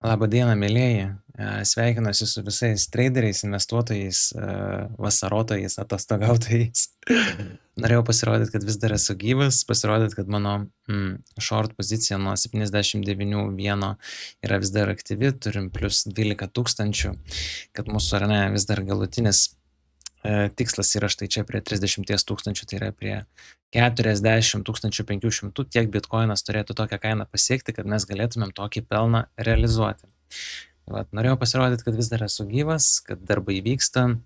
Labą dieną, mielieji. Sveikinuosi su visais traderiais, investuotojais, vasarotojais, atostogautojais. Norėjau pasirodyti, kad vis dar esu gyvas, pasirodyti, kad mano short pozicija nuo 79,1 yra vis dar aktyvi, turim plus 12 000, kad mūsų ar ne vis dar galutinis tikslas yra štai čia prie 30 000, tai yra prie 40 500, tiek bitkoinas turėtų tokią kainą pasiekti, kad mes galėtumėm tokį pelną realizuoti. Vat, norėjau pasirodyti, kad vis dar esu gyvas, kad darbai vyksta,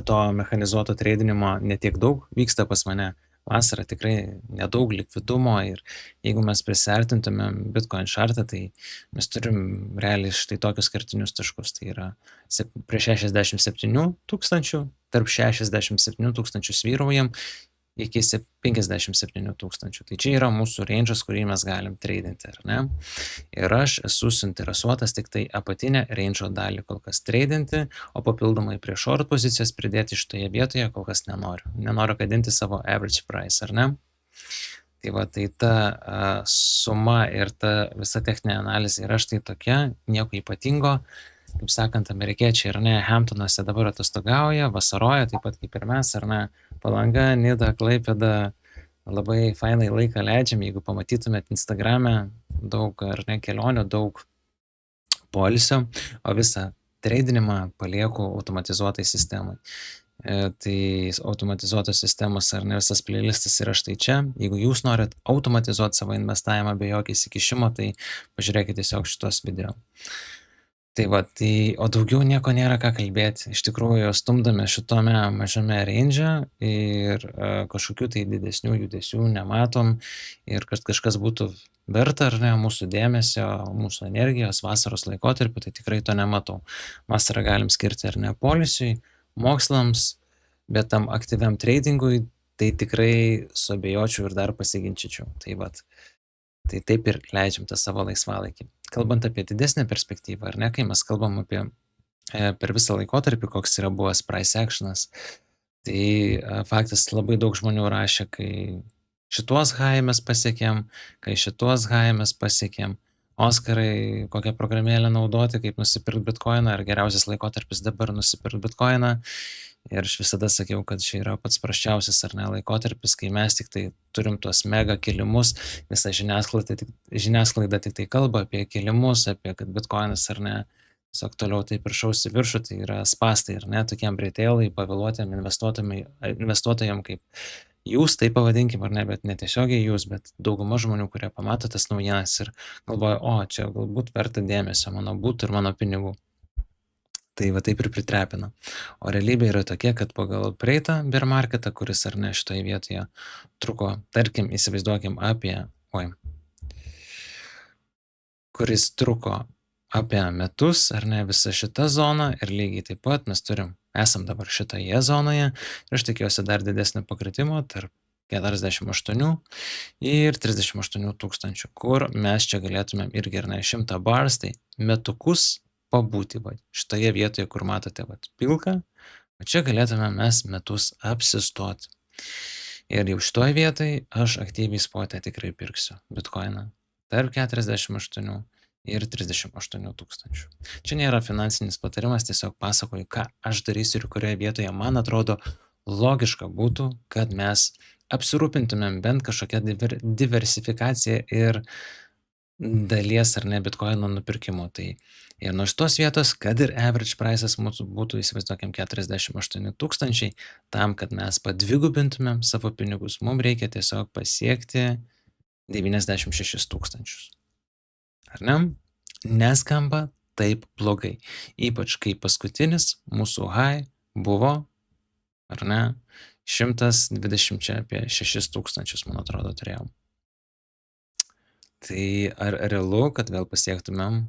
to mechanizuoto tradinimo netiek daug vyksta pas mane. Vasarą tikrai nedaug likvidumo ir jeigu mes prisiartintumėm Bitcoin chartą, tai mes turim realiai štai tokius kertinius taškus. Tai yra prie 67 000, tarp 67 000 svyraujam iki 57 000. Tai čia yra mūsų range'as, kurį mes galim tradinti, ar ne? Ir aš esu suinteresuotas tik tai apatinę range'o dalį kol kas tradinti, o papildomai prie short pozicijas pridėti šitoje vietoje kol kas nenoriu. Nenoriu kadinti savo average price, ar ne? Tai va, tai ta suma ir ta visa techninė analizė yra štai tokia, nieko ypatingo. Kaip sakant, amerikiečiai, ar ne, Hamptonuose dabar atostogauja, vasaroja, taip pat kaip ir mes, ar ne, Palanga, Nida, Klaipėda, labai fainai laiką leidžiam, jeigu pamatytumėt Instagrame daug, ar ne, kelionių, daug poilsio, o visą tradinimą palieku automatizuotai sistemai. Tai automatizuotos sistemos ar ne visas playlistas yra štai čia. Jeigu jūs norit automatizuoti savo investavimą be jokio įsikišimo, tai pažiūrėkite tiesiog šitos video. Tai va, tai, o daugiau nieko nėra ką kalbėti. Iš tikrųjų, stumdame šitome mažame range ir kažkokių tai didesnių judesių nematom ir kad kažkas būtų verta ar ne mūsų dėmesio, mūsų energijos vasaros laikotarpiu, tai tikrai to nematau. Vasarą galim skirti ar ne poilsiui, mokslams, bet tam aktyviam tradingui tai tikrai suabejočiau ir dar pasiginčyčiau. Tai vat. Tai taip ir leidžiam tą savo laisvalaikį. Kalbant apie didesnę perspektyvą, ar ne, kai mes kalbam apie per visą laikotarpį, koks yra buvęs price actionas, tai faktas labai daug žmonių rašė, kai šituos high mes pasiekėm, kai šituos high mes pasiekėm, Oskarai, kokią programėlę naudoti, kaip nusipirkti bitkoiną, ar geriausias laikotarpis dabar nusipirkti bitkoiną. Ir aš visada sakiau, kad čia yra pats prasčiausias ar ne laikotarpis, kai mes tik tai turim tuos mega kilimus, visa žiniasklaida tik tai kalba apie kilimus, apie kad bitkoinas ar ne, tiesiog toliau taip ir šaus į viršų, tai yra spastai ar ne, tokiam retailai, pavėluotėm investuotojam kaip jūs, tai pavadinkim ar ne, bet netiesiogiai jūs, bet dauguma žmonių, kurie pamato tas naujienas ir galvoja, o čia galbūt verta dėmesio mano būtų ir mano pinigų. Tai va taip ir pritrepina. O realybė yra tokia, kad pagal praeitą bear marketą, kuris ar ne šitoje vietoje truko, tarkim, įsivaizduokim kuris truko apie metus, ar ne, visa šita zona ir lygiai taip pat mes esam dabar šitoje zonoje ir aš tikiuosi dar didesnio pakritimo tarp 48 ir 38 000, kur mes čia galėtumėm irgi ar ne 100 bars, tai metukus pabūti, va, šitoje vietoje, kur matote, va, pilką, o čia galėtume mes metus apsistoti. Ir jau šitoje vietoje aš aktyviai spotę tikrai pirksiu bitkoiną tarp 48 ir 38 000. Čia nėra finansinis patarimas, tiesiog pasakoju, ką aš darysiu ir kurioje vietoje man atrodo logiška būtų, kad mes apsirūpintumėm bent kažkokią diversifikaciją ir dalies ar ne bitkoino nupirkimo. Tai ir nuo šitos vietos, kad ir average price'as mūsų būtų, įsivaizduokim, 48 000, tam, kad mes padvigubintumėm savo pinigus, mums reikia tiesiog pasiekti 96 000. Ar ne? Neskamba taip blogai. Ypač kai paskutinis mūsų high buvo, ar ne, 120 čia apie 6 000, man atrodo, turėjom. Tai ar realu, kad vėl pasiektumėm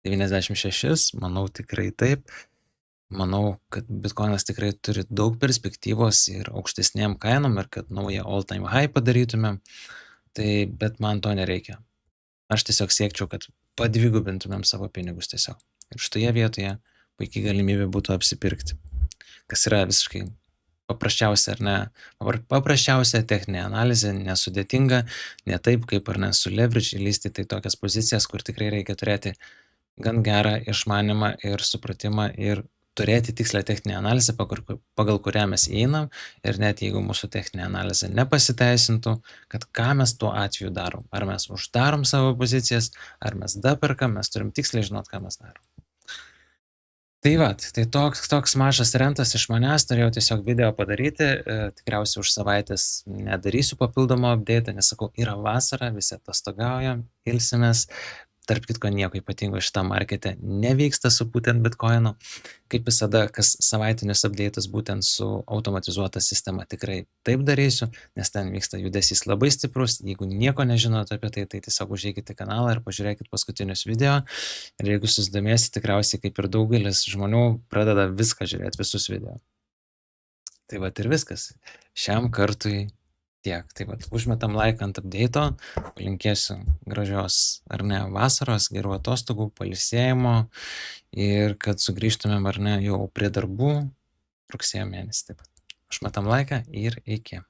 96? Manau, tikrai taip. Manau, kad bitkoinas tikrai turi daug perspektyvos ir aukštesnėm kainom ir kad naują all-time high padarytumėm. Tai, bet man to nereikia. Aš tiesiog siekčiau, kad padvigubintumėm savo pinigus tiesiog. Ir šitoje vietoje puikiai galimybė būtų apsipirkti. Kas yra visiškai paprasčiausia, ar ne, paprasčiausia techninė analizė, nesudėtinga, ne taip kaip ar ne su leverage įlysti tai tokias pozicijas, kur tikrai reikia turėti gan gerą išmanymą ir supratimą ir turėti tikslią techninę analizę, pagal kurią mes einam ir net jeigu mūsų techninė analizė nepasiteisintų, kad ką mes tuo atveju darom. Ar mes uždarom savo pozicijas, ar mes daperkam, mes turim tiksliai žinot, ką mes darom. Tai vat, tai toks mažas rentas iš manęs, norėjau tiesiog video padaryti, tikriausiai už savaitės nedarysiu papildomo update, nes sakau, yra vasara, visi atostogauja, ilsimės. Tarp kitko, nieko ypatingo šitam markete nevyksta su būtent Bitcoinu. Kaip visada, kas savaitinius update'us būtent su automatizuota sistema tikrai taip darysiu, nes ten vyksta judesys labai stiprus. Jeigu nieko nežinot apie tai, tai tiesiog užeikite į kanalą ir pažiūrėkit paskutinius video. Ir jeigu susidomėsit, tikriausiai kaip ir daugelis žmonių pradeda viską žiūrėti, visus video. Tai vat ir viskas. Šiam kartui tiek. Tai vat, užmetam laiką ant update'o, palinkėsiu gražios ar ne vasaros, gerų atostogų, pailsėjimo ir kad sugrįžtumėm ar ne jau prie darbų rugsėjo mėnesį. Taip pat. Užmetam laiką ir iki.